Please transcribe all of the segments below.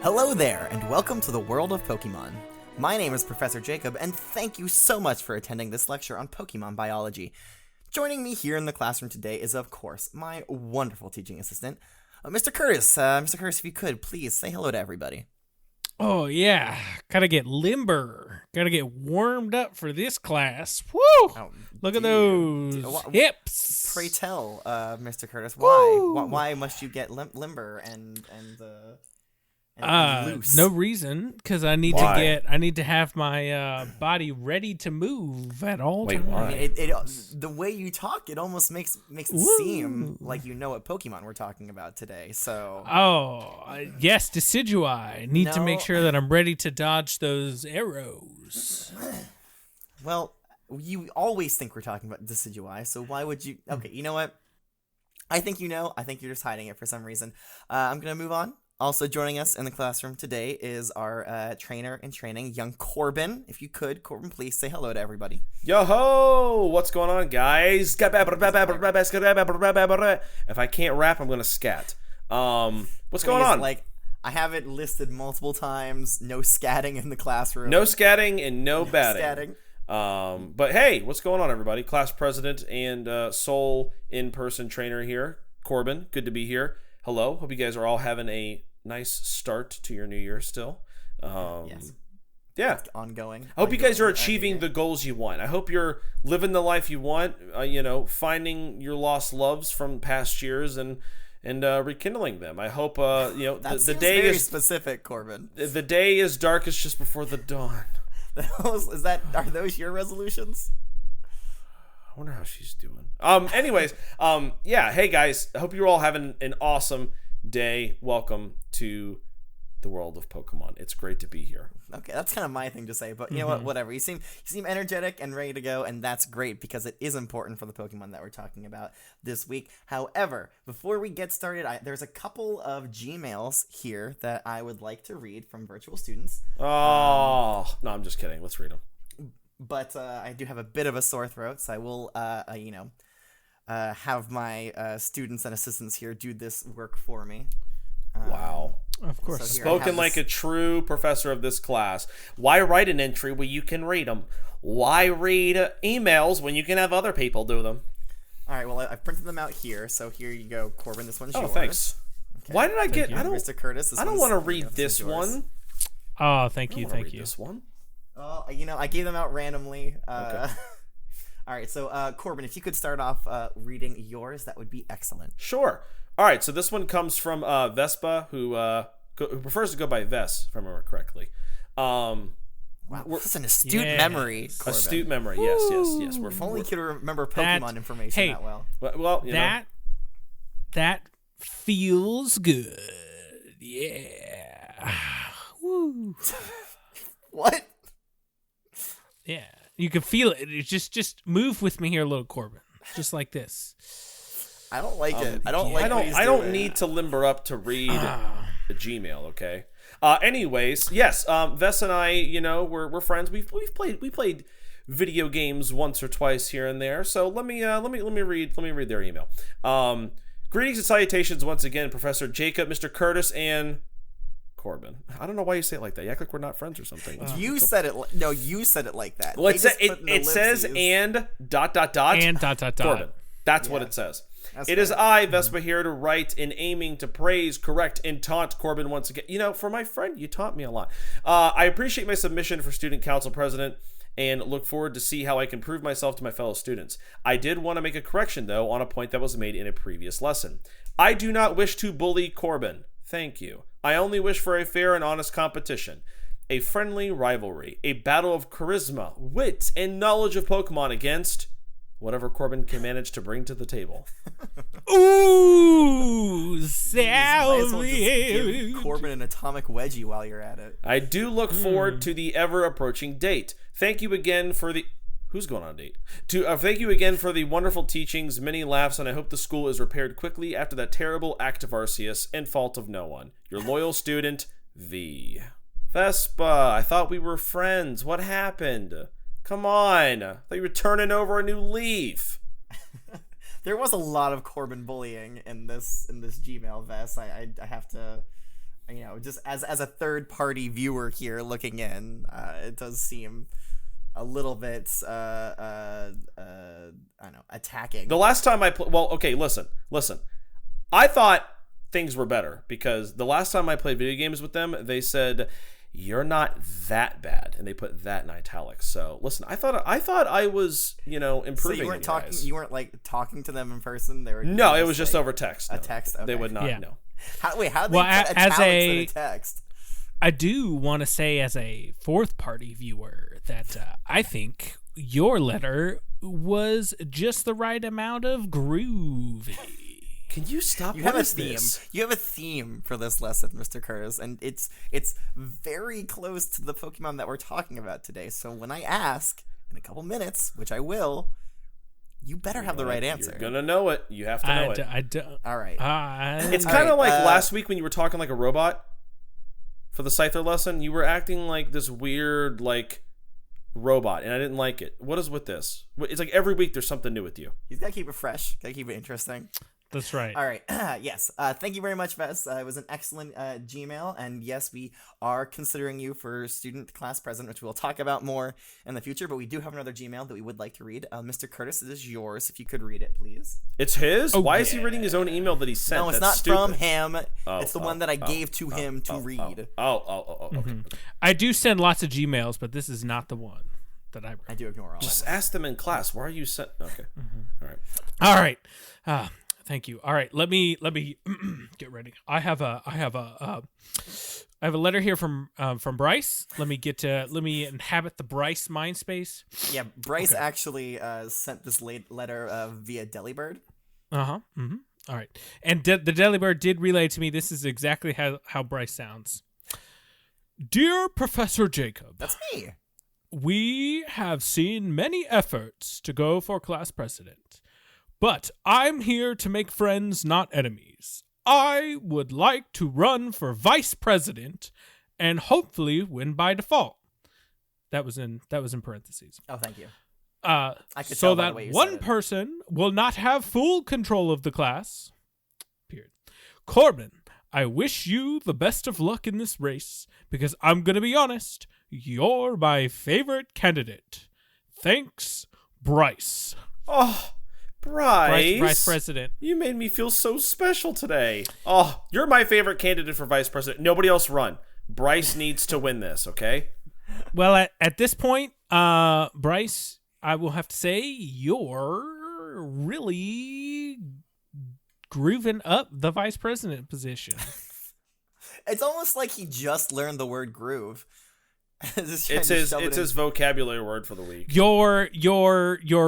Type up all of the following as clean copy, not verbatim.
Hello there, and welcome to the world of Pokemon. My name is Professor Jacob, and thank you so much for attending this lecture on Pokemon biology. Joining me here in the classroom today is, of course, my wonderful teaching assistant, Mr. Curtis. Mr. Curtis, if you could, please say hello to everybody. Oh, yeah. Gotta get limber. Gotta get warmed up for this class. Woo! Oh, Look at those hips. Pray tell, Mr. Curtis, why must you get limber and loose? No reason, because I need to have my body ready to move at all times. Why? I mean, the way you talk, it almost makes it seem like you know what Pokemon we're talking about today. So, yes, Decidui. Need to make sure that I'm ready to dodge those arrows. Well, you always think we're talking about Decidui, so why would you? Okay, you know what? I think you know. I think you're just hiding it for some reason. I'm gonna move on. Also joining us in the classroom today is our trainer in training, young Corbin. If you could, Corbin, please say hello to everybody. Yo-ho! What's going on, guys? If I can't rap, I'm going to scat. What's going on? Like, I have it listed multiple times. No scatting in the classroom. No scatting and no batting. But hey, what's going on, everybody? Class president and sole in-person trainer here, Corbin. Good to be here. Hello. Hope you guys are all having a nice start to your new year still. Yes. Yeah. It's ongoing. I hope you guys are achieving the goals you want. I hope you're living the life you want, finding your lost loves from past years and rekindling them. I hope, the day very is specific, Corbin. The day is darkest just before the dawn. Are those your resolutions? I wonder how she's doing. Anyways, yeah. Hey guys, I hope you're all having an awesome day. Welcome to the world of Pokemon. It's great to be here. Okay, that's kind of my thing to say, but you know what? Whatever. You seem energetic and ready to go, and that's great because it is important for the Pokemon that we're talking about this week. However, before we get started, there's a couple of Gmails here that I would like to read from virtual students. Oh, no, I'm just kidding. Let's read them. But I do have a bit of a sore throat, so I will, have my students and assistants here do this work for me. Wow. Of course. So Spoken like a true professor of this class. Why write an entry where you can read them? Why read emails when you can have other people do them? All right, well, I've printed them out here, so here you go, Corbin. This one's yours. Oh, thanks. Okay. Why did I get... I don't, Mr. Curtis, I don't want to read this one. Oh, thank you. This one. Well, I gave them out randomly. Okay. All right, so Corbin, if you could start off reading yours, that would be excellent. Sure. All right, so this one comes from Vespa, who prefers to go by Vess, if I remember correctly. Wow, that's an astute memory, Corbin. Astute memory, yes. If only you could remember Pokemon information that well. Well, that feels good. Yeah. Woo. What? Yeah, you can feel it. It's just move with me here, little Corbin. Just like this. I don't like it. I don't need to limber up to read the Gmail. Okay. Anyways, yes. Vess and I, we're friends. We played video games once or twice here and there. So let me read their email. Greetings and salutations once again, Professor Jacob, Mr. Curtis, and Corbin. I don't know why you say it like that. You act like we're not friends or something. You said it. No, you said it like that. Well, it says and ... and ... Corbin. That's what it says. It is I, Vespa, here to write and aiming to praise, correct, and taunt Corbin once again. For my friend, you taunt me a lot. I appreciate my submission for Student Council President and look forward to see how I can prove myself to my fellow students. I did want to make a correction, though, on a point that was made in a previous lesson. I do not wish to bully Corbin. Thank you. I only wish for a fair and honest competition. A friendly rivalry. A battle of charisma, wit, and knowledge of Pokemon against whatever Corbin can manage to bring to the table. Ooh, Sally. Give Corbin an atomic wedgie while you're at it. I do look forward to the ever-approaching date. Thank you again for the... Who's going on a date? Thank you again for the wonderful teachings, many laughs, and I hope the school is repaired quickly after that terrible act of Arceus and fault of no one. Your loyal student, V. Vespa, I thought we were friends. What happened? Come on. I thought you were turning over a new leaf. There was a lot of Corbin bullying in this Gmail, Vess. I have to just as a third party viewer here looking in, it does seem a little bit I don't know, attacking. The last time I well, okay, listen. I thought things were better because the last time I played video games with them, they said you're not that bad, and they put that in italics. So listen, I thought I was improving. So you weren't talking. Eyes. You weren't like talking to them in person. They were. No, it was just over text. A text. Okay. They would not know. How they put as italics in a text? I do want to say, as a fourth party viewer, that I think your letter was just the right amount of groovy. Can you stop? You have a theme. You have a theme for this lesson, Mr. Curtis, and it's very close to the Pokemon that we're talking about today. So when I ask in a couple minutes, which I will, you better have the right answer. You're gonna know it. You have to know it. I don't. All right. It's kind of like last week when you were talking like a robot for the Scyther lesson. You were acting like this weird like robot, and I didn't like it. What is with this? It's like every week there's something new with you. He's gotta keep it fresh. Gotta keep it interesting. That's right. All right. Yes. Thank you very much, Vess. It was an excellent Gmail. And yes, we are considering you for student class president, which we'll talk about more in the future. But we do have another Gmail that we would like to read. Mr. Curtis, it is yours. If you could read it, please. It's his? Why is he reading his own email that he sent? No, it's That's not stupid. from him. It's the one that I gave to him to read. Okay. I do send lots of Gmails, but this is not the one that I read. I do ignore all Just of them. ask them in class. Why are you sent? Okay. All right. Thank you. All right, let me get ready. I have a letter here from Bryce. Let me inhabit the Bryce mind space. Yeah, Bryce actually sent this letter via Delibird. Mm-hmm. All right, and the Delibird did relay to me. This is exactly how Bryce sounds. Dear Professor Jacob, That's me. We have seen many efforts to go for class president. But I'm here to make friends, not enemies. I would like to run for vice president and hopefully win by default. That was in parentheses. Oh, thank you. I could so tell by that the way you one said it. person will not have full control of the class. Period. Corbin, I wish you the best of luck in this race because I'm going to be honest, you're my favorite candidate. Thanks, Bryce. Oh, Bryce. Vice president. You made me feel so special today. Oh, you're my favorite candidate for vice president. Nobody else run. Bryce needs to win this, okay? Well, at this point, Bryce, I will have to say you're really grooving up the vice president position. It's almost like he just learned the word groove. It's his vocabulary word for the week. Your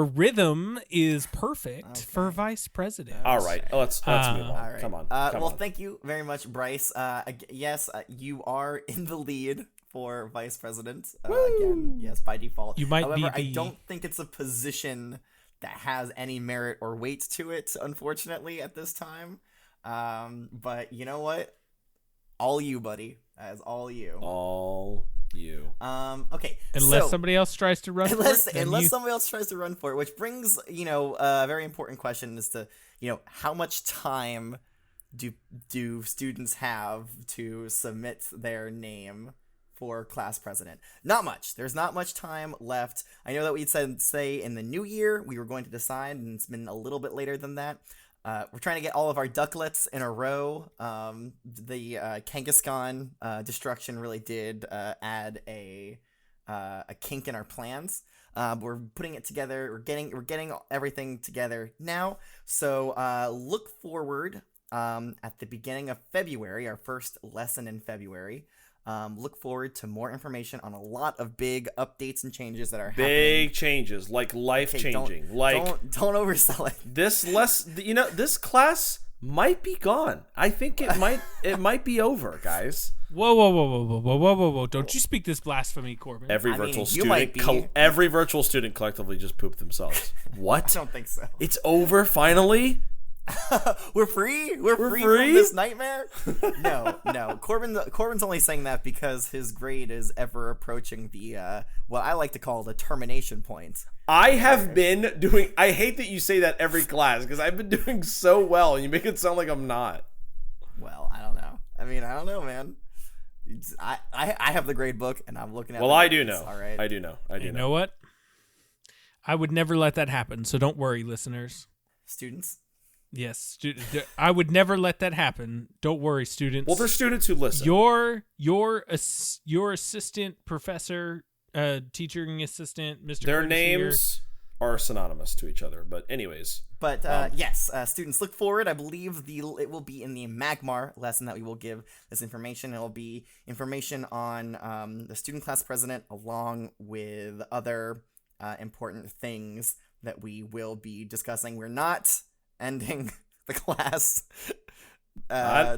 rhythm is perfect for vice president. All right, let's move on. All right. Come on. Thank you very much, Bryce. Yes, you are in the lead for vice president. Again, yes, by default. You might However, be I don't think it's a position that has any merit or weight to it, unfortunately, at this time. But you know what? All you, buddy. That is all you. All you. Okay. Unless somebody else tries to run for it. Unless somebody else tries to run for it, which brings, a very important question as to, how much time do students have to submit their name for class president? Not much. There's not much time left. I know that we said, say, in the new year, we were going to decide, and it's been a little bit later than that. We're trying to get all of our ducklets in a row. The Kangaskhan destruction really did add a kink in our plans. We're putting it together. We're getting everything together now. So look forward at the beginning of February, our first lesson in February. Look forward to more information on a lot of big updates and changes that are happening. Big changes, like life-changing. Don't oversell it. This class might be gone. I think it might be over, guys. Whoa. Don't you speak this blasphemy, Corbin. Every virtual student collectively just pooped themselves. What? I don't think so. It's over finally? We're free from this nightmare. No. Corbin's only saying that because his grade is ever approaching the what I like to call the termination point. I have been doing. I hate that you say that every class because I've been doing so well, and you make it sound like I'm not. Well, I don't know. I mean, I don't know, man. I have the grade book, and I'm looking at. Well, the I do grades, know. All right. I do know. You know what? I would never let that happen. So don't worry, listeners. Students. Yes, I would never let that happen. Don't worry, students. Well, there's students who listen. Your assistant professor, teaching assistant, Mr. Their Curtis names are synonymous to each other. But anyways. But yes, students, look forward. I believe it will be in the Magmar lesson that we will give this information. It will be information on the student class president, along with other important things that we will be discussing. We're not ending the class.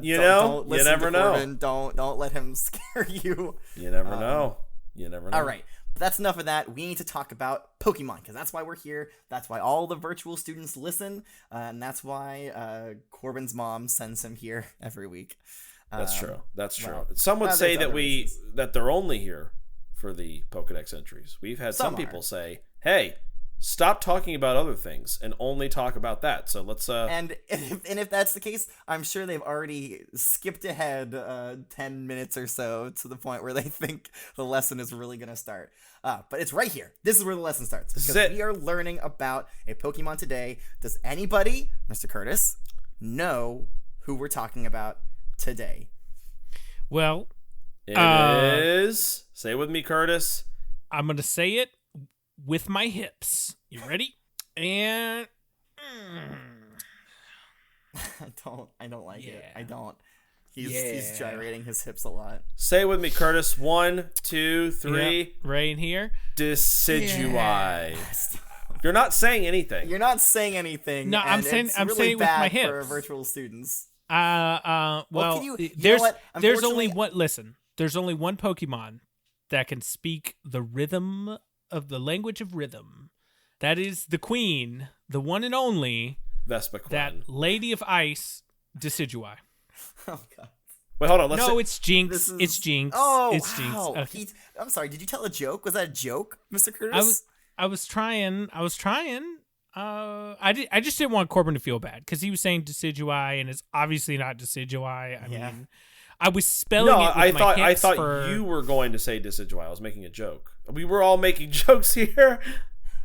You never know. Corbin. Don't let him scare you. You never know. You never know. All right. But that's enough of that. We need to talk about Pokemon, because that's why we're here. That's why all the virtual students listen, and that's why Corbin's mom sends him here every week. That's true. That's true. Well, some would say reasons. that they're only here for the Pokedex entries. We've had some people say, "Hey, stop talking about other things and only talk about that." So let's and if that's the case, I'm sure they've already skipped ahead 10 minutes or so to the point where they think the lesson is really going to start. But it's right here. This is where the lesson starts, because we are learning about a Pokemon today. Does anybody, Mr. Curtis, know who we're talking about today? Well, it is. Say it with me, Curtis. I'm going to say it with my hips. You ready? And I don't like it. I don't. He's gyrating his hips a lot. Say it with me, Curtis. 1, 2, 3. Yep, right in here. Decidui. Yeah. You're not saying anything. You're not saying anything. No, I'm saying it with my hips for virtual students. Well, there's only one. Listen, there's only one Pokemon that can speak the rhythm of the language of rhythm. That is the queen, the one and only Vespa Queen. That Lady of Ice, Decidui. Oh god. Wait, hold on. It's Jynx. It's Jynx. Oh, it's Jynx. wow. Okay. I'm sorry. Did you tell a joke? Was that a joke, Mr. Curtis? I was trying. I just didn't want Corbin to feel bad because he was saying Decidui and it's obviously not Decidui. I mean, I was spelling it with my hips. I thought you were going to say Decidui. I was making a joke. We were all making jokes here.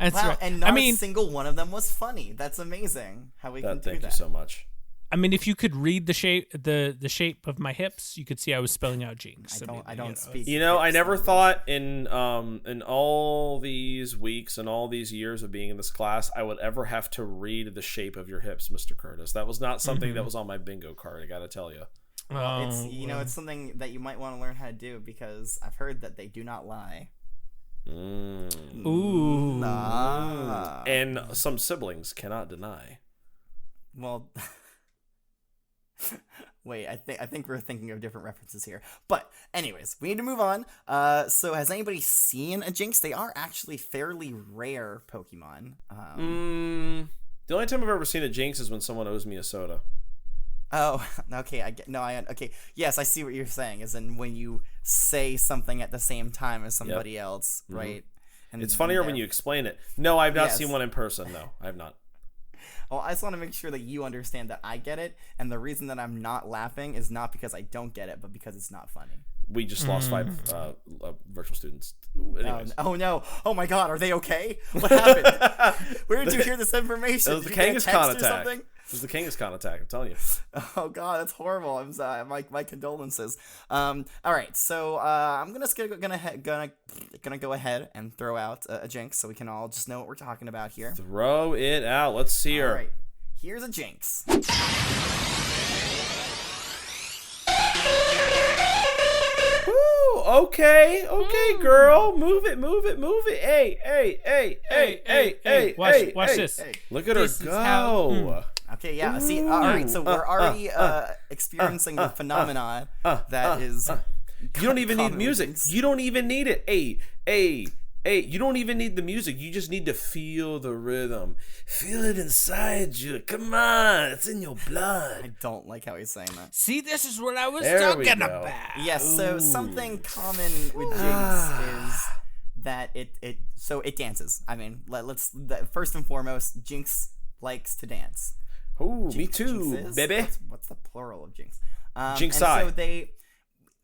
That's right. And not a single one of them was funny. That's amazing how we can do that. Thank you so much. I mean, if you could read the shape of my hips, you could see I was spelling out Jynx. I don't speak. I never thought in all these weeks and all these years of being in this class, I would ever have to read the shape of your hips, Mr. Curtis. That was not something that was on my bingo card. I got to tell you. Well, it's something that you might want to learn how to do, because I've heard that they do not lie. Ooh. Nah. And some siblings cannot deny. Well. Wait, I think we're thinking of different references here. But anyways, we need to move on. So has anybody seen a Jynx? They are actually fairly rare Pokemon. The only time I've ever seen a Jynx is when someone owes me a soda. Oh, okay. Okay. Yes, I see what you're saying. Is in when you say something at the same time as somebody else, right? And it's funnier when you explain it. No, I've not seen one in person. No, I have not. Well, I just want to make sure that you understand that I get it, and the reason that I'm not laughing is not because I don't get it, but because it's not funny. We just lost 5 virtual students. Anyways. Oh no! Oh my God! Are they okay? What happened? Where did you hear this information? It was the Kangaskhan attack. It was the Kangaskhan attack. I'm telling you. Oh God, that's horrible. I'm sorry. My condolences. All right, so I'm gonna go ahead and throw out a Jynx so we can all just know what we're talking about here. Throw it out. Let's see her. All right, here's a Jynx. Okay, girl. Move it. Hey. Watch this. Look at her go. Okay, yeah. See, all right. So we're already experiencing the phenomenon that is. You don't even need music. You don't even need it. Hey. You don't even need the music. You just need to feel the rhythm. Feel it inside you. Come on, it's in your blood. I don't like how he's saying that. See, this is what I was talking about. Yes. So something common with Jynx is that it dances. I mean, first and foremost, Jynx likes to dance. Oh, me too, baby. What's the plural of Jynx? Jynx and eye. so they,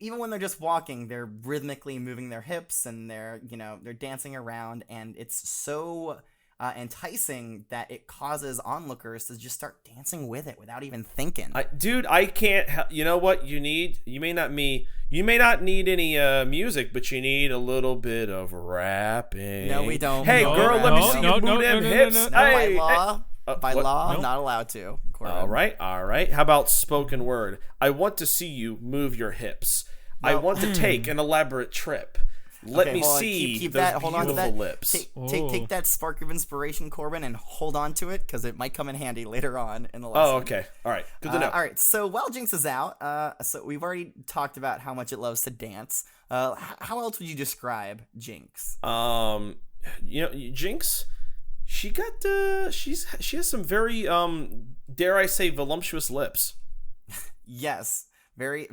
even when they're just walking, they're rhythmically moving their hips and they're dancing around, and it's so enticing that it causes onlookers to just start dancing with it without even thinking. Dude, I can't. You know what you need? You may not need any music, but you need a little bit of rapping. No, we don't. Hey, No, girl, no, let me no, see no, you no, move them no, no, hips. no, No, Hey, by what? law, No. not allowed to. Corbin. All right. How about spoken word? I want to see you move your hips. I want to take an elaborate trip. Let me hold on. see Keep those that. Hold on to beautiful that. lips. Take that spark of inspiration, Corbin, and hold on to it because it might come in handy later on in the lesson. Oh, okay. All right. Good to know. All right. So while Jynx is out, so we've already talked about how much it loves to dance. How else would you describe Jynx? Jynx, she has some very dare I say voluptuous lips. Yes, very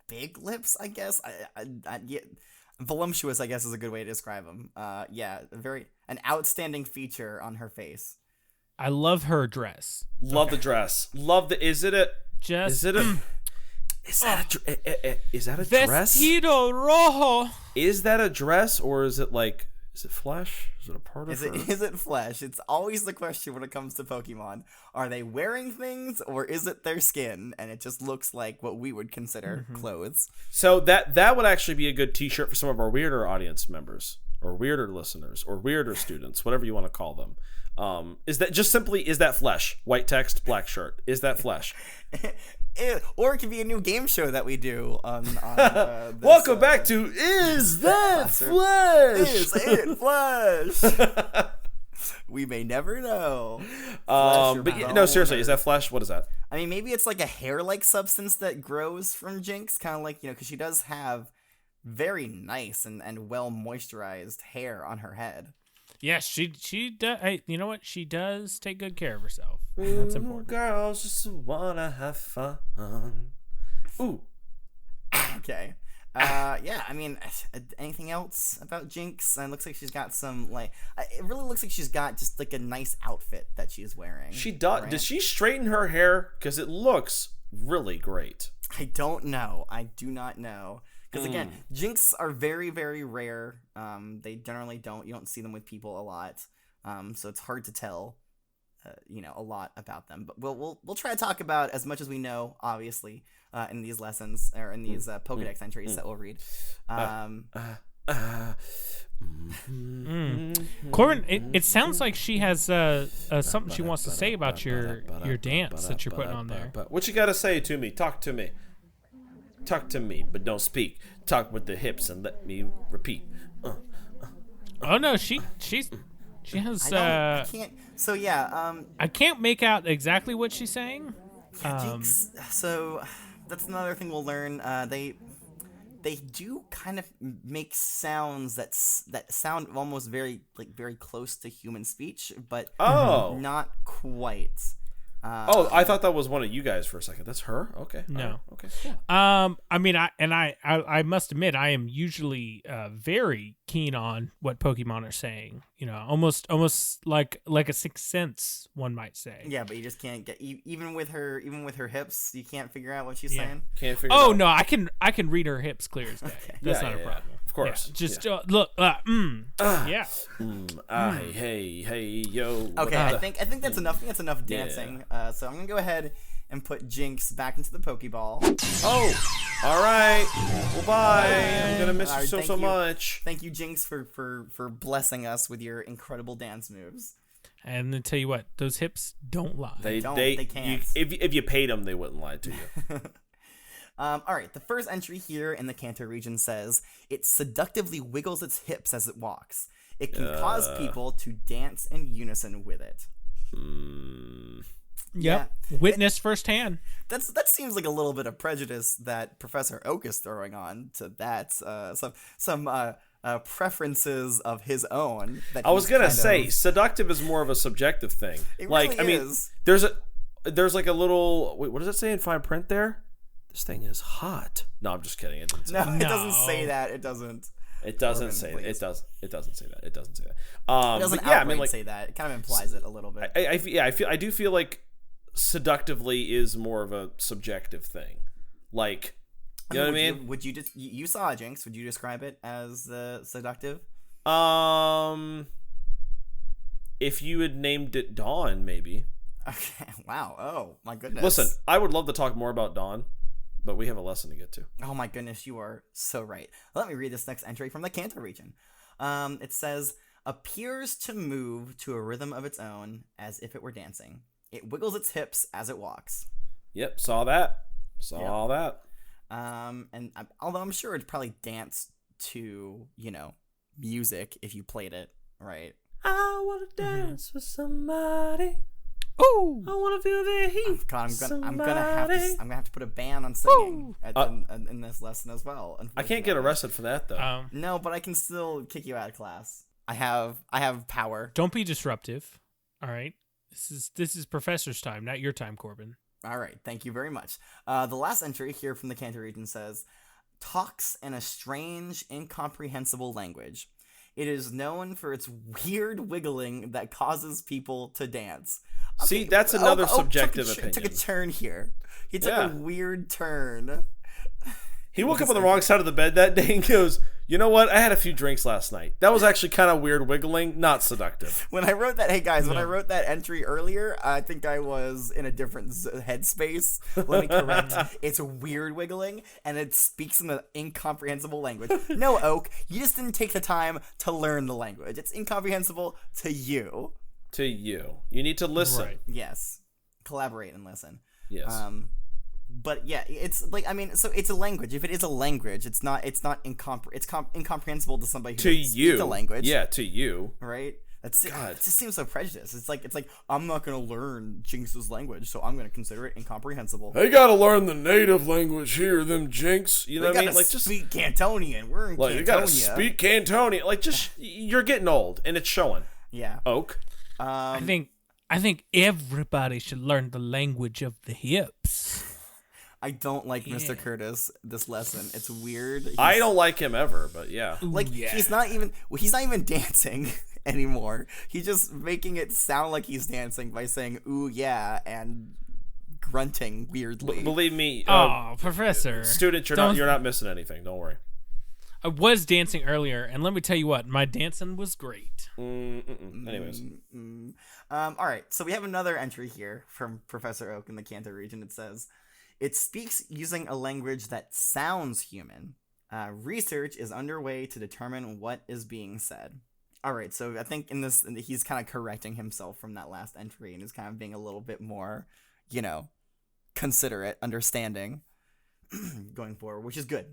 big lips, I guess. Yeah, voluptuous, I guess, is a good way to describe them. Yeah, an outstanding feature on her face. I love her dress. Love the dress. Love the. Is that a dress? Vestido rojo. Is that a dress, or is it like? Is it flesh? Is it a part of her? Is it flesh? It's always the question when it comes to Pokemon. Are they wearing things, or is it their skin? And it just looks like what we would consider clothes. So that would actually be a good T-shirt for some of our weirder audience members, or weirder listeners, or weirder students, whatever you want to call them. Is that flesh? White text, black shirt. Is that flesh? Or it could be a new game show that we do on this, Welcome back to Is That Flesh? Is it flesh? We may never know. No, seriously, is that flesh? What is that? I mean, maybe it's like a hair-like substance that grows from Jynx, kind of like, because she does have very nice and well moisturized hair on her head. Yes, she does. Hey, you know what? She does take good care of herself. That's important. Girls just wanna have fun. Ooh. Okay. Yeah, I mean, anything else about Jynx? It looks like she's got some, it really looks like she's got just, a nice outfit that she's wearing. She does. Right? Does she straighten her hair? Because it looks really great. I don't know. I do not know. Because, again, Jynx are very, very rare. They generally you don't see them with people a lot. So it's hard to tell, a lot about them. But we'll try to talk about as much as we know, obviously, in these lessons, or in these Pokedex entries that we'll read. Corbin, it sounds like she has something she wants to say about your dance that you're putting on there. What you got to say to me? Talk to me. Talk to me, but don't speak. Talk with the hips and let me repeat. Oh no, she has. I can't. So yeah. I can't make out exactly what she's saying. Jynx, so that's another thing we'll learn. They do kind of make sounds that sound almost very close to human speech, but not quite. I thought that was one of you guys for a second. That's her? Okay. No. Okay. Cool. I mean, I must admit, I am usually very keen on what Pokemon are saying. Almost like a sixth sense, one might say. Yeah, but you just can't get even with her hips. You can't figure out what she's saying. Can't figure. Oh no, I can read her hips clear as day. Okay. That's not a problem. Of course. Yeah, just look. Yeah. Hey, yo. Okay, I think that's enough. I think that's enough dancing. So I'm gonna go ahead and put Jynx back into the Pokeball. Oh, all right. Well, bye. I'm gonna miss you so much. Thank you, Jynx, for blessing us with your incredible dance moves. And then tell you what, those hips don't lie. They can't. If you paid them, they wouldn't lie to you. All right, the first entry here in the Kanto region says, it seductively wiggles its hips as it walks. It can cause people to dance in unison with it. Yep. Yeah. Witness firsthand. That seems like a little bit of prejudice that Professor Oak is throwing on to that. Some preferences of his own. That I was gonna say seductive is more of a subjective thing. It really is. There's like a little. Wait, what does it say in fine print there? This thing is hot. No, I'm just kidding. It doesn't say that. It doesn't. It doesn't say that. It doesn't say that. It doesn't say that. It doesn't outright say that. It kind of implies it a little bit. I do feel like seductively is more of a subjective thing. Like, you know what I mean? Would you just you saw Jynx? Would you describe it as seductive? If you had named it Dawn, maybe. Okay. Wow. Oh my goodness. Listen, I would love to talk more about Dawn, but we have a lesson to get to. Oh my goodness, you are so right. Let me read this next entry from the Kanto region. It says, appears to move to a rhythm of its own as if it were dancing. It wiggles its hips as it walks. Yep, saw that. Saw that. And although I'm sure it'd probably dance to, music if you played it, right? I want to dance with somebody. Oh, I want to feel the heat. God, I'm gonna have to put a ban on singing in this lesson as well. I can't get arrested for that though. No, but I can still kick you out of class. I have power. Don't be disruptive. All right, this is Professor's time, not your time, Corbin. All right, thank you very much. The last entry here from the Kanto region says, talks in a strange, incomprehensible language. It is known for its weird wiggling that causes people to dance. See, that's another subjective opinion. Took a turn here. He took a weird turn. He woke up on the wrong side of the bed that day and goes, you know what? I had a few drinks last night. That was actually kind of weird wiggling, not seductive. When I wrote that, hey guys, when I wrote that entry earlier, I think I was in a different headspace. Let me correct. It's weird wiggling, and it speaks in an incomprehensible language. No, Oak, you just didn't take the time to learn the language. It's incomprehensible to you. To you. You need to listen. Right. Yes. Collaborate and listen. Yes. But yeah, it's like, I mean, so it's a language. If it is a language, it's incomprehensible to somebody who doesn't speak the language. Yeah, to you. Right? It just seems so prejudiced. It's like I'm not gonna learn Jynx's language, so I'm gonna consider it incomprehensible. They gotta learn the native language here, them Jynx. You know what I mean? Like, just speak Cantonian. We're in Cantonia. You gotta speak Cantonian. Like, just you're getting old, and it's showing. Yeah. Oak. I think everybody should learn the language of the hips. I don't like Mr. Curtis this lesson. It's weird. I don't like him ever, but yeah. He's not even dancing anymore. He's just making it sound like he's dancing by saying "ooh yeah" and grunting weirdly. Believe me, Professor. Student, you're not missing anything. Don't worry. I was dancing earlier, and let me tell you what, my dancing was great. Anyways. All right, so we have another entry here from Professor Oak in the Kanto region. It says, it speaks using a language that sounds human. Research is underway to determine what is being said. All right, so I think in this, he's kind of correcting himself from that last entry and is kind of being a little bit more, considerate, understanding going forward, which is good.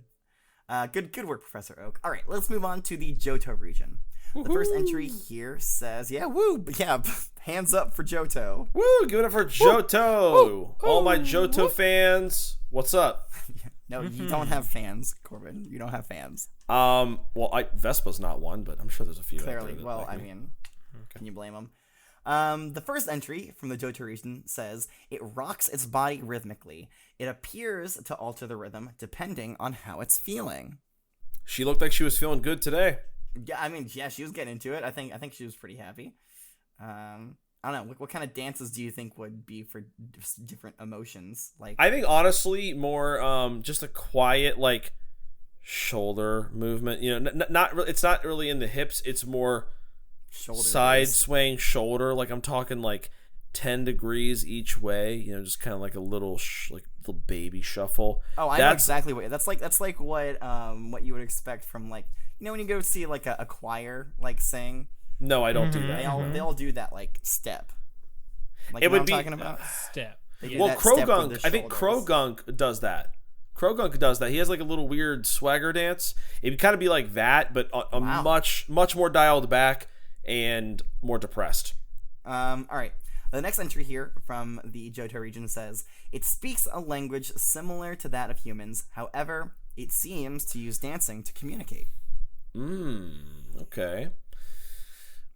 Good work, Professor Oak. All right, let's move on to the Johto region. The first entry here says, hands up for Johto. Woo, give it up for Johto. All my Johto fans, what's up? No, you don't have fans, Corbin. You don't have fans. Vespa's not one, but I'm sure there's a few. Clearly, can you blame them? The first entry from the Johto region says, it rocks its body rhythmically. It appears to alter the rhythm depending on how it's feeling. She looked like she was feeling good today. Yeah, she was getting into it. I think she was pretty happy. I don't know. What kind of dances do you think would be for different emotions? Like, I think honestly, more just a quiet shoulder movement. It's not really in the hips. It's more shoulder side swaying shoulder. Like, I'm talking 10 degrees each way. Just kind of like a little little baby shuffle. Oh, I know exactly what that's like. That's like what you would expect from when you go see a choir sing. No, I don't do that. They all do that step. It would be talking about step. Well, Krogunk, I think Krogunk does that. Krogunk does that. He has a little weird swagger dance. It would kind of be like that, but much more dialed back and more depressed. All right. The next entry here from the Johto region says, it speaks a language similar to that of humans. However, it seems to use dancing to communicate. Okay.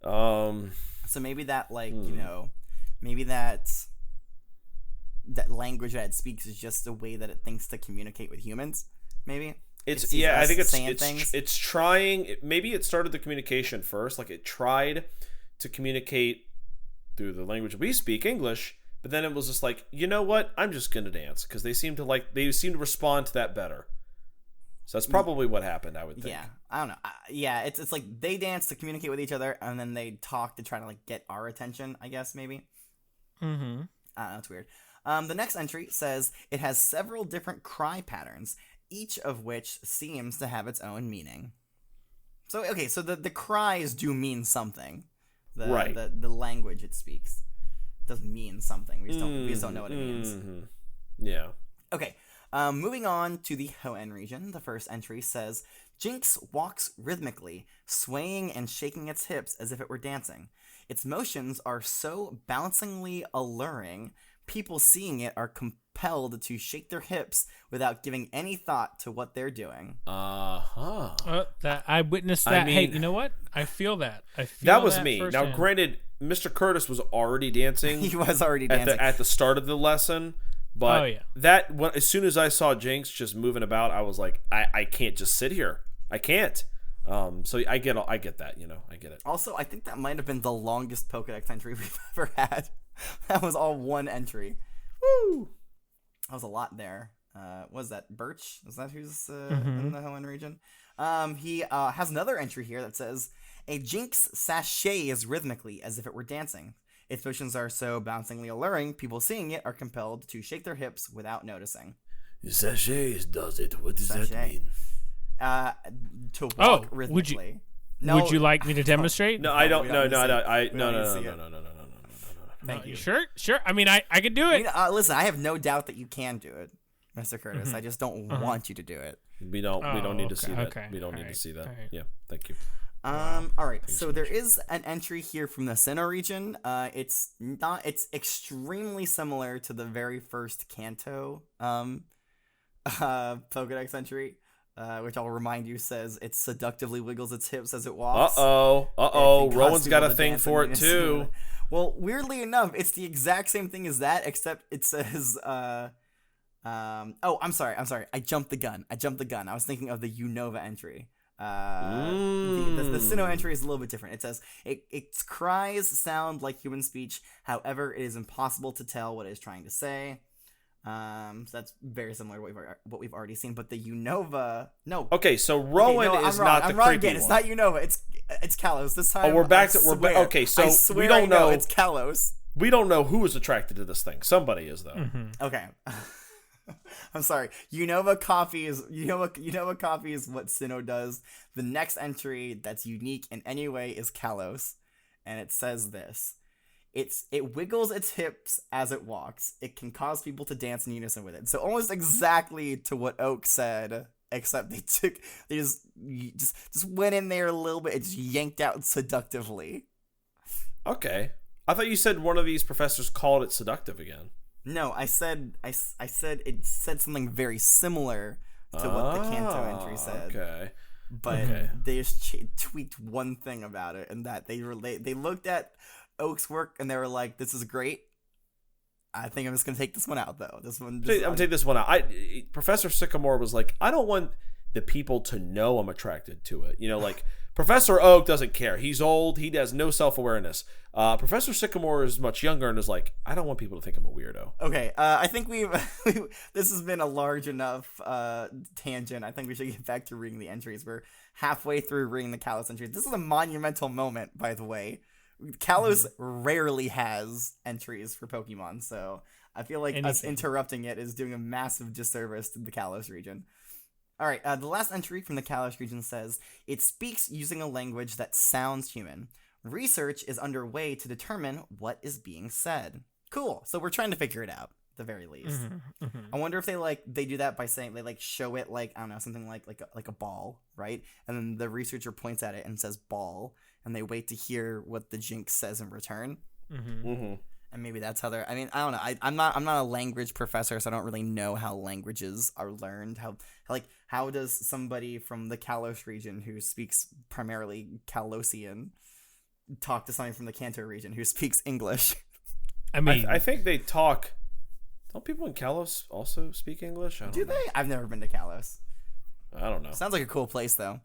So maybe that maybe that language that it speaks is just a way that it thinks to communicate with humans. Maybe I think it's trying. Maybe it started the communication first. It tried to communicate through the language we speak, English, but then it was just like, you know what? I'm just gonna dance because they seem to respond to that better. So that's probably what happened, I would think. Yeah, I don't know. Yeah, it's like they dance to communicate with each other, and then they talk to try to like get our attention, I guess, maybe. Mm-hmm. That's weird. The next entry says it has several different cry patterns, each of which seems to have its own meaning. So, okay, so the cries do mean something. Right. The language it speaks does mean something. We just don't know what it means. Yeah. Okay. Moving on to the Hoenn region, the first entry says, Jynx walks rhythmically, swaying and shaking its hips as if it were dancing. Its motions are so bouncingly alluring, people seeing it are compelled to shake their hips without giving any thought to what they're doing. That I witnessed that. Hey, you know what? I feel that. That was me. Firsthand. Now, granted, Mr. Curtis was already dancing. He was already dancing. At the start of the lesson. But as soon as I saw Jynx just moving about, I was like, I can't just sit here. I can't. So I get that, I get it. Also, I think that might have been the longest Pokedex entry we've ever had. That was all one entry. Woo! That was a lot there. Was that Birch? Is that who's in the Hoenn region? He has another entry here that says, a Jynx sashays rhythmically as if it were dancing. Its motions are so bouncingly alluring, people seeing it are compelled to shake their hips without noticing. Sashays does it. What does that mean? To walk rhythmically. Would you like me to demonstrate? No, I don't. No. Thank you. Sure. I mean, I could do it. Listen, I have no doubt that you can do it, Mr. Curtis. I just don't want you to do it. We don't need to see that. Okay. We don't need to see that. Right. Yeah, thank you. All right. So there is an entry here from the Sinnoh region. It's extremely similar to the very first Kanto Pokedex entry, which I'll remind you says it seductively wiggles its hips as it walks. Rowan's got a thing for it too. Well, weirdly enough, it's the exact same thing as that, except it says I'm sorry. I jumped the gun. I was thinking of the Unova entry. The Sinnoh entry is a little bit different. It says its cries sound like human speech, however it is impossible to tell what it is trying to say. So that's very similar to what we've already seen. But the Unova, no. Okay, so Rowan is not the creepy one. Again. It's not Unova. It's Kalos this time. Oh, we're back okay. So we don't know. It's Kalos. We don't know who is attracted to this thing. Somebody is though. Okay. I'm sorry. Unova copies what Sinnoh does. The next entry that's unique in any way is Kalos, and it says this. It wiggles its hips as it walks. It can cause people to dance in unison with it. So almost exactly to what Oak said, except they just went in there a little bit and just yanked out seductively. Okay. I thought you said one of these professors called it seductive again. No, I said it said something very similar to what the Kanto entry said. Okay. But they just tweaked one thing about it, and that they looked at Oak's work and they were like, "This is great. I think I'm just gonna take this one out, though. I'm gonna take this one out." Professor Sycamore was like, "I don't want the people to know I'm attracted to it." Like Professor Oak doesn't care. He's old. He has no self-awareness. Professor Sycamore is much younger and is like, I don't want people to think I'm a weirdo. Okay, I think this has been a large enough tangent. I think we should get back to reading the entries. We're halfway through reading the Kalos entries. This is a monumental moment, by the way. Kalos rarely has entries for Pokemon, so I feel like us interrupting it is doing a massive disservice to the Kalos region. All right, the last entry from the Kalos region says, it speaks using a language that sounds human. Research is underway to determine what is being said. Cool. So we're trying to figure it out, at the very least. I wonder if they do that by saying they show it I don't know, something like a ball, right? And then the researcher points at it and says ball, and they wait to hear what the Jynx says in return. And maybe that's how they're. I mean, I don't know. I'm not a language professor, so I don't really know how languages are learned. How does somebody from the Kalos region who speaks primarily Kalosian talk to somebody from the Kanto region who speaks English? I mean, I think they talk. Don't people in Kalos also speak English? Do they? I've never been to Kalos. I don't know. Sounds like a cool place, though.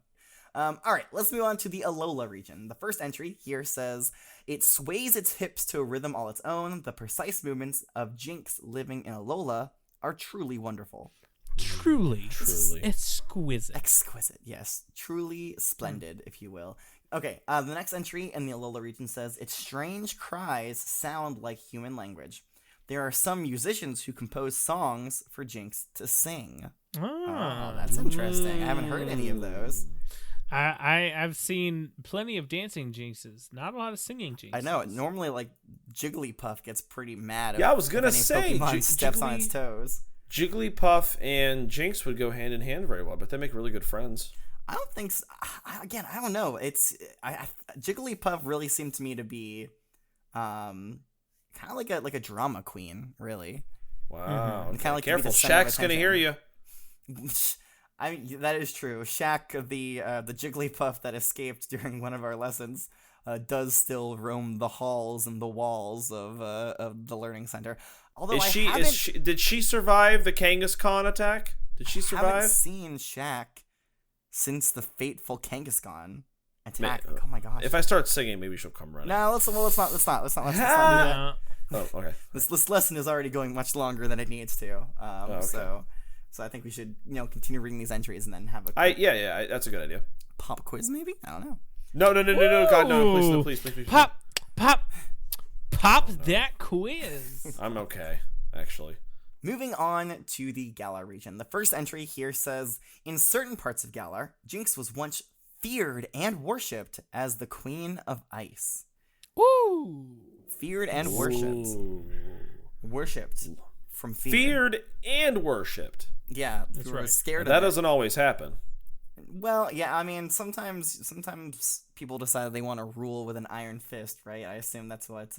All right, let's move on to the Alola region. The first entry here says, it sways its hips to a rhythm all its own. The precise movements of Jynx living in Alola are truly wonderful. Truly. Truly. Exquisite. Exquisite, yes. Truly splendid, if you will. Okay, the next entry in the Alola region says, its strange cries sound like human language. There are some musicians who compose songs for Jynx to sing. Oh, that's interesting. I haven't heard any of those. I've seen plenty of dancing Jinxes, not a lot of singing Jinxes. I know. Normally, like, Jigglypuff gets pretty mad Yeah, I was gonna if any say, Pokemon steps on its toes. Jigglypuff and Jynx would go hand in hand very well, but they make really good friends. I don't think so. Again, I don't know. Jigglypuff really seemed to me to be kind of like a drama queen, really. Wow. Kinda like to be Careful, the center of Shaq's gonna hear you. I mean, that is true. Shaq, the Jigglypuff that escaped during one of our lessons, does still roam the halls and the walls of the learning center. Although Did she survive the Kangaskhan attack? Did she I survive? haven't seen Shaq since the fateful Kangaskhan attack. Man, Oh my gosh! If I start singing, maybe she'll come running. No, let's not do that. Yeah. Oh, okay. This lesson is already going much longer than it needs to. Okay. So I think we should continue reading these entries and then have a That's a good idea. pop quiz maybe. I don't know. No, God, no, please. Pop that quiz. I'm okay, actually. Moving on to the Galar region. The first entry here says, in certain parts of Galar, Jynx was once feared and worshipped as the Queen of Ice. Woo! Feared and worshipped. Ooh. Worshipped from fear. Feared and worshipped. Yeah, That's we were right. scared That of it. doesn't always happen. Well, yeah, I mean, sometimes people decide they want to rule with an iron fist, right? I assume that's what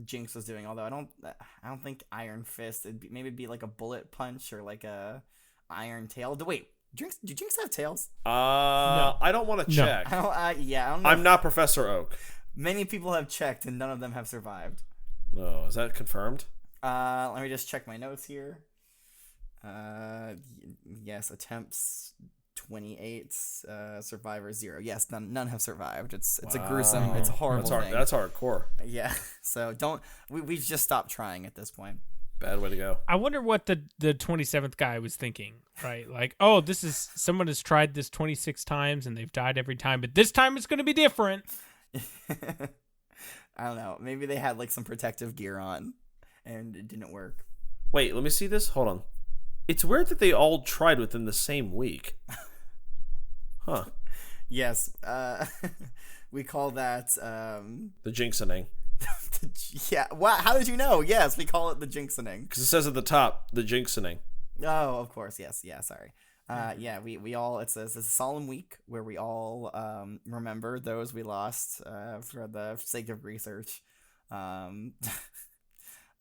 Jynx was doing. Although I don't think iron fist. Maybe it'd be like a bullet punch or like a iron tail. Wait, do Jynx have tails? No. I don't want to No. check. I don't know. I'm not Professor Oak. Many people have checked and none of them have survived. Oh, is that confirmed? Let me just check my notes here. Yes, attempts 28, survivors 0. Yes, none have survived. It's a gruesome, it's a horrible thing. That's hardcore. Yeah, so we've just stopped trying at this point. Bad way to go. I wonder what the 27th guy was thinking, right? Like, oh, someone has tried this 26 times and they've died every time, but this time it's going to be different. I don't know. Maybe they had like some protective gear on and it didn't work. Wait, let me see this. Hold on. It's weird that they all tried within the same week. Huh. Yes, we call that The jinxening. yeah. Wow, how did you know? Yes, we call it the jinxening. Because it says at the top, the jinxening. Oh, of course. Yes. Yeah. Sorry. Yeah. We all. It's a solemn week where we all remember those we lost for the sake of research.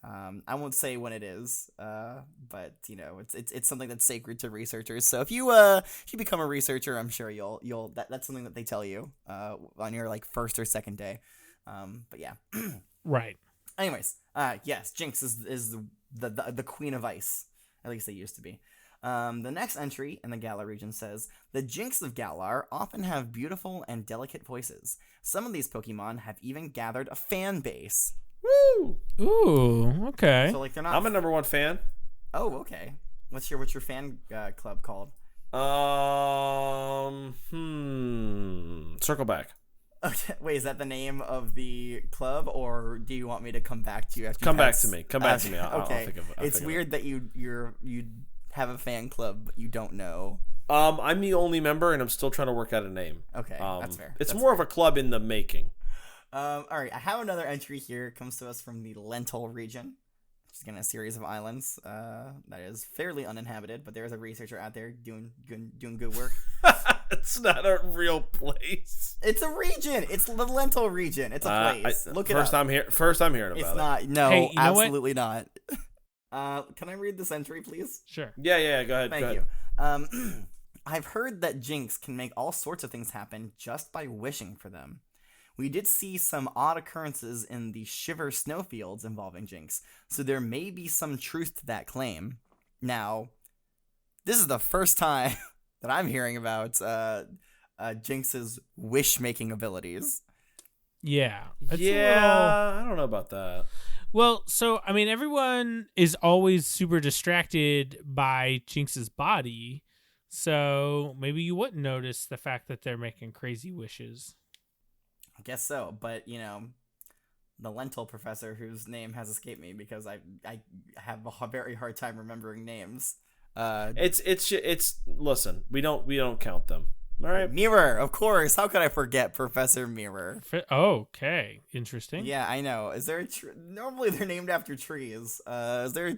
I won't say when it is, but it's something that's sacred to researchers. So if you become a researcher, I'm sure you'll that's something that they tell you on your like first or second day. But yeah. Right. Anyways, yes, Jynx is the Queen of Ice. At least they used to be. The next entry in the Galar region says, the Jynx of Galar often have beautiful and delicate voices. Some of these Pokemon have even gathered a fan base. Woo! Ooh, okay. So like they're not. I'm a number 1 fan. Oh, okay. What's your fan club called? Circle back. Okay, wait, is that the name of the club, or do you want me to come back to you after? Come back to me. Come back to me. I'll Okay. think of it. It's weird that you have a fan club, but you don't know. I'm the only member, and I'm still trying to work out a name. Okay, that's fair. It's more of a club in the making. All right, I have another entry here. It comes to us from the Lentil region, which is again a series of islands that is fairly uninhabited, but there is a researcher out there doing good work. It's not a real place. It's a region. It's the Lentil region. It's a place. Look it up. First I'm hearing about It's it. not. No, Hey, you know what? absolutely not. Can I read this entry, please? Sure. Yeah. Go ahead. Thank you. I've heard that Jynx can make all sorts of things happen just by wishing for them. We did see some odd occurrences in the Shiver snowfields involving Jynx, so there may be some truth to that claim. Now, this is the first time that I'm hearing about Jynx's wish-making abilities. Yeah. I don't know about that. Well, so, I mean, everyone is always super distracted by Jinx's body, so maybe you wouldn't notice the fact that they're making crazy wishes. I guess so, but, the lentil professor, whose name has escaped me because I have a very hard time remembering names. Listen, we don't count them. All right. Mirror, of course. How could I forget Professor Mirror? Okay, interesting. Yeah, I know. Is there a normally they're named after trees? Is there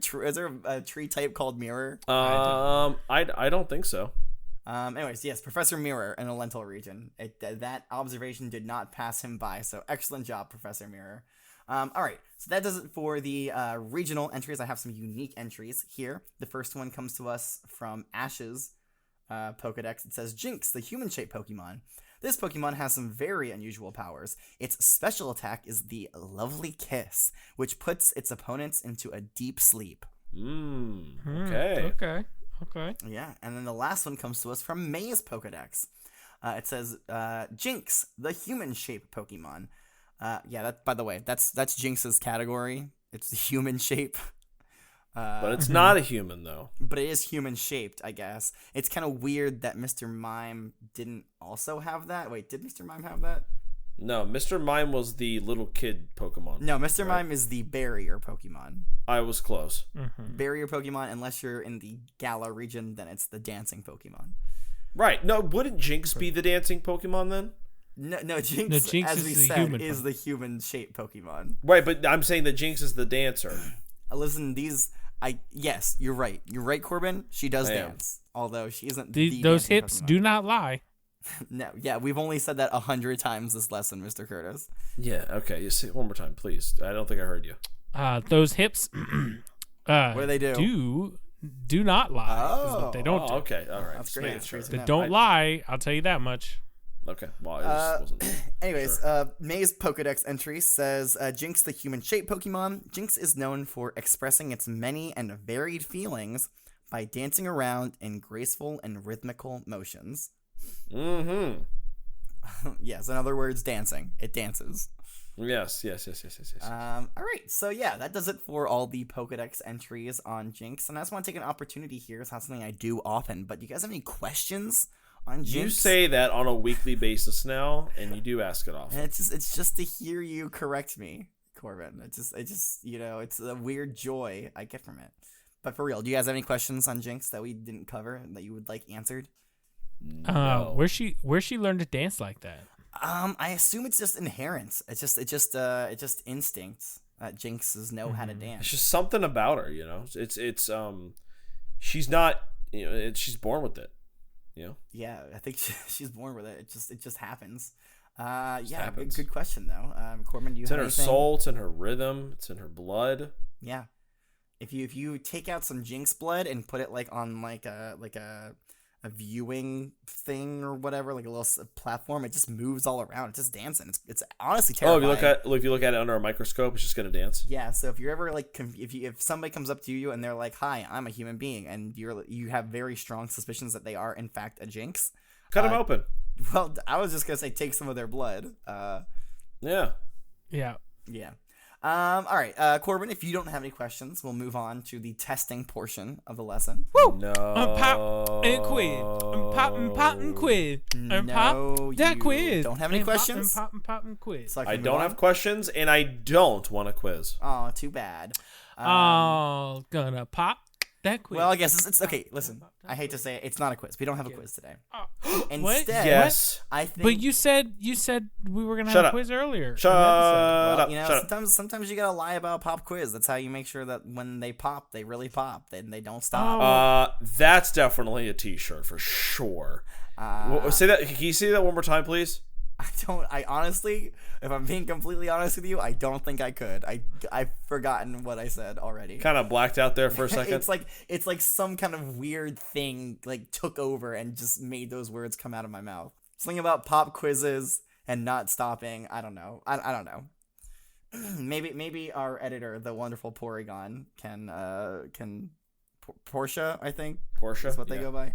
a tree type called Mirror? I don't think so. Anyways, yes, Professor Mirror in the Lentil region. That observation did not pass him by, so excellent job, Professor Mirror. All right, so that does it for the regional entries. I have some unique entries here. The first one comes to us from Ash's Pokedex. It says, Jynx, the human shape Pokemon. This Pokemon has some very unusual powers. Its special attack is the Lovely Kiss, which puts its opponents into a deep sleep. Okay. Okay. Yeah, and then the last one comes to us from May's Pokedex. It says, Jynx, the human shape Pokemon. By the way, that's Jynx's category. It's the human shape. But it's not a human, though. But it is human-shaped, I guess. It's kind of weird that Mr. Mime didn't also have that. Wait, did Mr. Mime have that? No, Mr. Mime was the little kid Pokemon. No, Mr. Mime is the barrier Pokemon. I was close. Mm-hmm. Barrier Pokemon, unless you're in the Galar region, then it's the dancing Pokemon. Right. No, wouldn't Jynx be the dancing Pokemon then? No, Jynx, as we said, is the human-shaped Pokemon. Right, but I'm saying that Jynx is the dancer. Listen, yes, you're right. You're right, Corbin. She does dance, although she isn't. Those hips Pokemon. do not lie. No, yeah, we've only said that 100 times this lesson, Mr. Curtis. Yeah. Okay. You say it one more time, please. I don't think I heard you. Those hips. What do they do? Do not lie. Oh, is what they don't do. Okay. All right. That's Just great. making sure. They don't lie. I'll tell you that much. Okay. Well, I just wasn't. Anyways, sure. May's Pokedex entry says, Jynx, the human shape Pokemon. Jynx is known for expressing its many and varied feelings by dancing around in graceful and rhythmical motions. Mm-hmm. Yes, in other words, dancing. It dances. Yes. All right, so yeah, that does it for all the Pokedex entries on Jynx. And I just want to take an opportunity here. It's not something I do often, but do you guys have any questions on Jynx? You say that on a weekly basis now, and you do ask it often. And it's just to hear you correct me, Corbin. It's just it's a weird joy I get from it. But for real, do you guys have any questions on Jynx that we didn't cover and that you would like answered? No. Where she learned to dance like that? I assume it's just inherent. It's just instincts. Jinxes know how to dance. It's just something about her, It's she's not, she's born with it, Yeah, I think she's born with it. It just happens. Happens. Good question though. Corbin, do you It's have in her anything? soul. It's in her rhythm. It's in her blood. Yeah. If you take out some Jynx blood and put it on a viewing thing or whatever, like a little platform, it just moves all around. It's just dancing. It's honestly terrifying. Oh, if you look at it under a microscope, it's just gonna dance. Yeah. So if you're ever if somebody comes up to you and they're like, "Hi, I'm a human being," and you have very strong suspicions that they are in fact a Jynx, Cut them open. well, I was just gonna say take some of their blood. Yeah. Yeah. Yeah. All right, Corbin, if you don't have any questions, we'll move on to the testing portion of the lesson. Woo! No. Pop and quiz. Pop and quiz. No, that you quiz. don't have any questions? Pop and quiz. So I can don't move have on? questions, and I don't want a quiz. Oh, too bad. Gonna pop that quiz. Well, I guess it's okay. Listen, I hate to say it, it's not a quiz. We don't have a quiz today. What? Instead, Yes. I think. But you said we were gonna Shut have up. a quiz earlier. Shut well, up. you know, Shut up. sometimes you gotta lie about a pop quiz. That's how you make sure that when they pop, they really pop. They don't stop. That's definitely a T-shirt for sure. Say that. Can you say that one more time, please? I honestly, if I'm being completely honest with you, I don't think I could. I've forgotten what I said already. Kind of blacked out there for a second. it's like some kind of weird thing took over and just made those words come out of my mouth. Something about pop quizzes and not stopping. I don't know. I don't know. maybe our editor, the wonderful Porygon, can Portia, I think. Portia That's what they yeah. go by.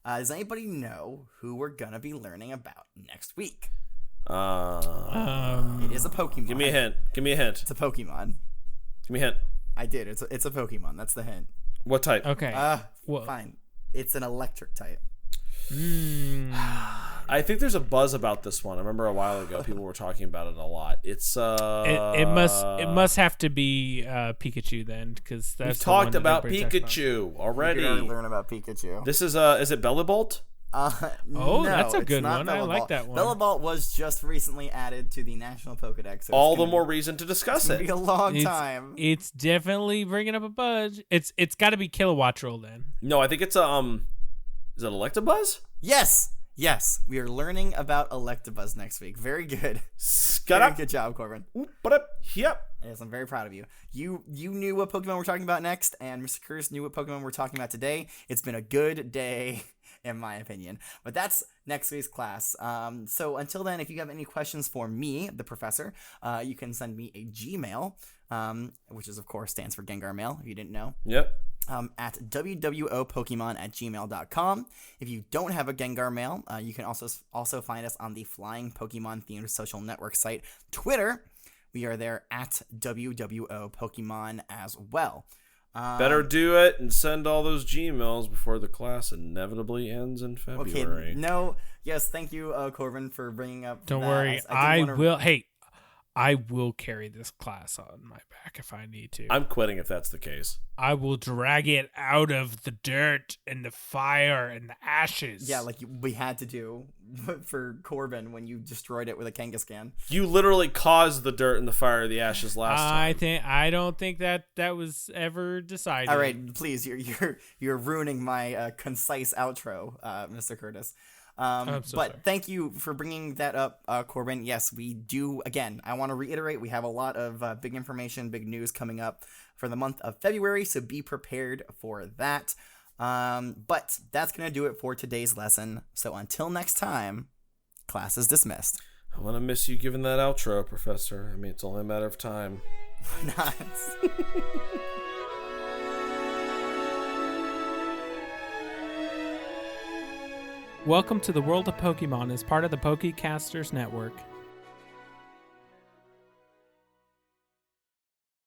Does anybody know who we're gonna be learning about next week? It is a Pokemon. Give me a hint. It's a Pokemon. Give me a hint. I did. It's a Pokemon. That's the hint. What type? Okay. Fine. It's an electric type. I think there's a buzz about this one. I remember a while ago people were talking about it a lot. It's it must have to be Pikachu then, because that's we've the talked one that about everybody talks Pikachu already. You can already learn about Pikachu. This is is it Bellibolt? No, that's a it's good not one. I Bellibolt. like that one. Bellibolt was just recently added to the National Pokedex. So All the more reason to discuss It's it. gonna be a long time. It's definitely bringing up a buzz. It's got to be Kilowattrel then. No, I think it's is it Electabuzz? Yes, we are learning about Electabuzz next week. Very good. Very good job, Corbin. Yep. Yes, I'm very proud of you. You knew what Pokemon we're talking about next, and Mr. Curtis knew what Pokemon we're talking about today. It's been a good day, in my opinion. But that's next week's class. So until then, if you have any questions for me, the professor, you can send me a Gmail, which is, of course, stands for Gengar Mail, if you didn't know. Yep. At wwopokemon@gmail.com. If you don't have a Gengar Mail, you can also find us on the Flying Pokemon themed social network site Twitter. We are there at wwopokemon as well. Better do it and send all those Gmails before the class inevitably ends in February. Okay, yes, thank you, Corbin, for bringing up Don't that. worry, I will. Hey, I will carry this class on my back if I need to. I'm quitting if that's the case. I will drag it out of the dirt and the fire and the ashes. Yeah, like we had to do for Corbin when you destroyed it with a Kangaskhan. You literally caused the dirt and the fire, the ashes last time. I don't think that was ever decided. All right, please, you're ruining my concise outro, Mr. Curtis. But sorry. thank you for bringing that up, Corbin. Yes, we do. Again, I want to reiterate, we have a lot of big information, big news coming up for the month of February, so be prepared for that. But that's going to do it for today's lesson. So until next time, class is dismissed. I want to miss you giving that outro, Professor. I mean, it's only a matter of time. Nice. Welcome to the World of Pokemon as part of the Pokecasters Network.